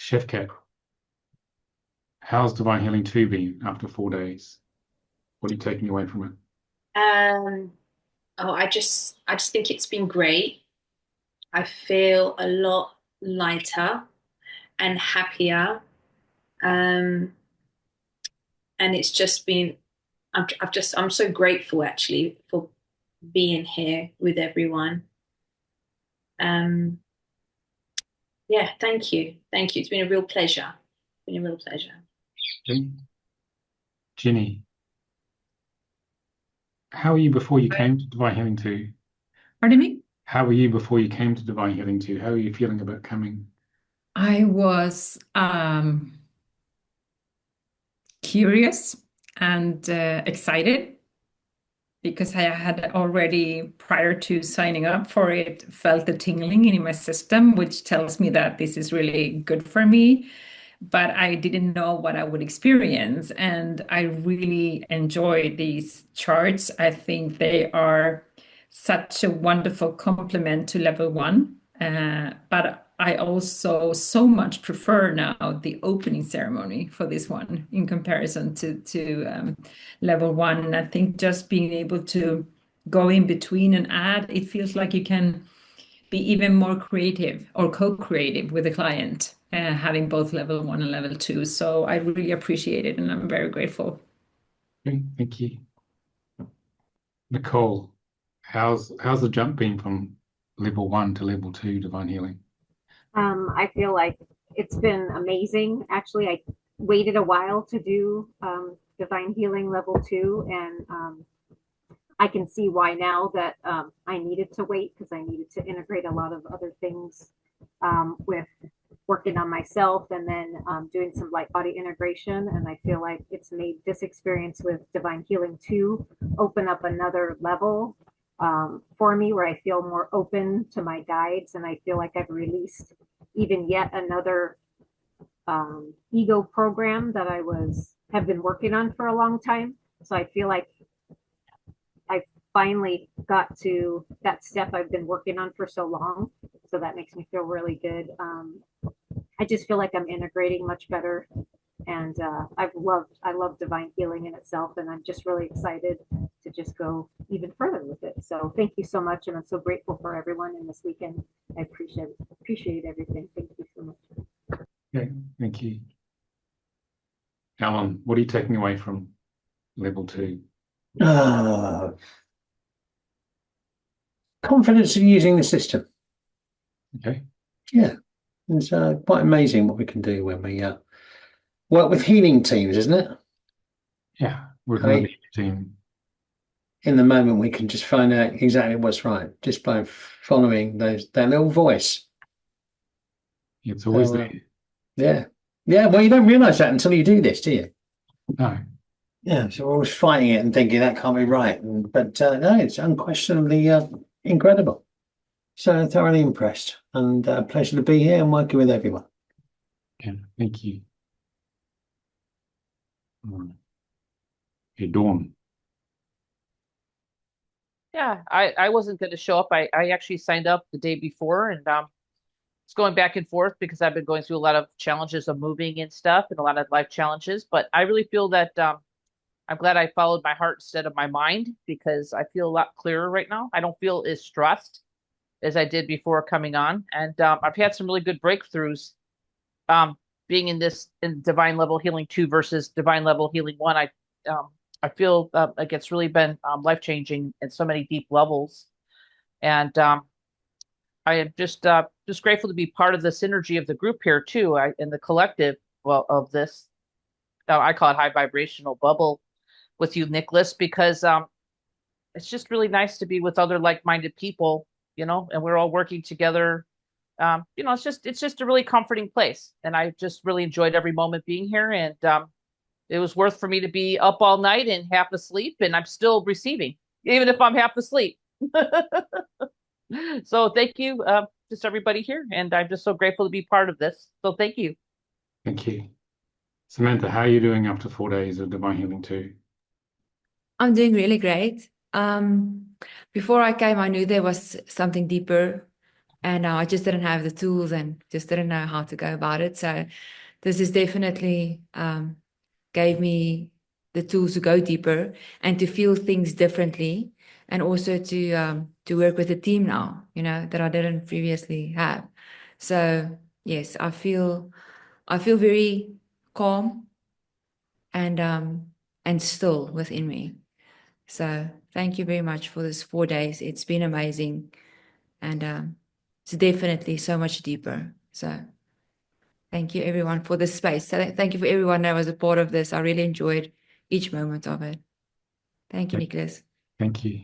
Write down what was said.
Chef Cat, how's Divine Healing 2 been after 4 days? What are you taking away from it? Um, I just think it's been great. I feel a lot lighter and happier. Um, and it's just been, I'm so grateful actually for being here with everyone. Um, yeah, thank you. Thank you. It's been a real pleasure. It's been a real pleasure. Okay. Ginny, how were you before you came to Divine Healing 2? Pardon me? How were you before you came to Divine Healing 2? How are you feeling about coming? I was curious and excited because I had already, prior to signing up for it, felt the tingling in my system, which tells me that this is really good for me. But I didn't know what I would experience. And I really enjoy these charts. I think they are such a wonderful complement to level one. But I also so much prefer now the opening ceremony for this one in comparison to level one. And I think just being able to go in between and add, it feels like you can be even more creative or co-creative with the client, having both level one and level two. So I really appreciate it and I'm very grateful. Okay, thank you. Nicole, how's the jump been from level 1 to level 2 Divine Healing? I feel like it's been amazing. Actually, I waited a while to do Divine Healing Level 2, and I can see why now that I needed to wait because I needed to integrate a lot of other things with working on myself and then doing some light body integration. And I feel like it's made this experience with Divine Healing 2 open up another level for me where I feel more open to my guides and I feel like I've released even yet another ego program that I have been working on for a long time. So I feel like I finally got to that step I've been working on for so long. So that makes me feel really good. I just feel like I'm integrating much better, and I love divine healing in itself, and I'm just really excited to just go even further with it. So thank you so much, and I'm so grateful for everyone in this weekend. I appreciate everything. Thank you so much. Okay, thank you. Alan, what are you taking away from level 2? Confidence in using the system. Okay. Yeah, it's quite amazing what we can do when we work with healing teams, isn't it? Yeah, working with the team. In the moment, we can just find out exactly what's right just by following their little voice. It's always there. Yeah. Yeah, well, you don't realize that until you do this, do you? No. Yeah, so we're always fighting it and thinking that can't be right. But no, it's unquestionably incredible. So thoroughly impressed and pleasure to be here and working with everyone. Yeah, thank you. Hey, Dawn. Yeah, I wasn't going to show up. I actually signed up the day before and it's going back and forth because I've been going through a lot of challenges of moving and stuff and a lot of life challenges. But I really feel that I'm glad I followed my heart instead of my mind because I feel a lot clearer right now. I don't feel as stressed as I did before coming on. And I've had some really good breakthroughs um, being in Divine Level Healing 2 versus Divine Level Healing 1. I feel like it's really been life changing at so many deep levels. And I am just grateful to be part of the synergy of the group here too, in the collective of this. I call it high vibrational bubble with you, Nicolas, because it's just really nice to be with other like-minded people, and we're all working together. It's just a really comforting place, and I just really enjoyed every moment being here, and it was worth for me to be up all night and half asleep, and I'm still receiving, even if I'm half asleep. So thank you, just everybody here, and I'm just so grateful to be part of this. So thank you. Thank you. Samantha, how are you doing after 4 days of Divine Healing 2? I'm doing really great. Before I came, I knew there was something deeper and I just didn't have the tools and just didn't know how to go about it. So this is definitely gave me the tools to go deeper and to feel things differently, and also to work with a team now, you know, that I didn't previously have. So yes, I feel very calm and still within me. So thank you very much for this 4 days. It's been amazing, and it's definitely so much deeper. So thank you everyone for this space. So thank you for everyone that was a part of this. I really enjoyed each moment of it. Thank you, Nicolas. Thank you.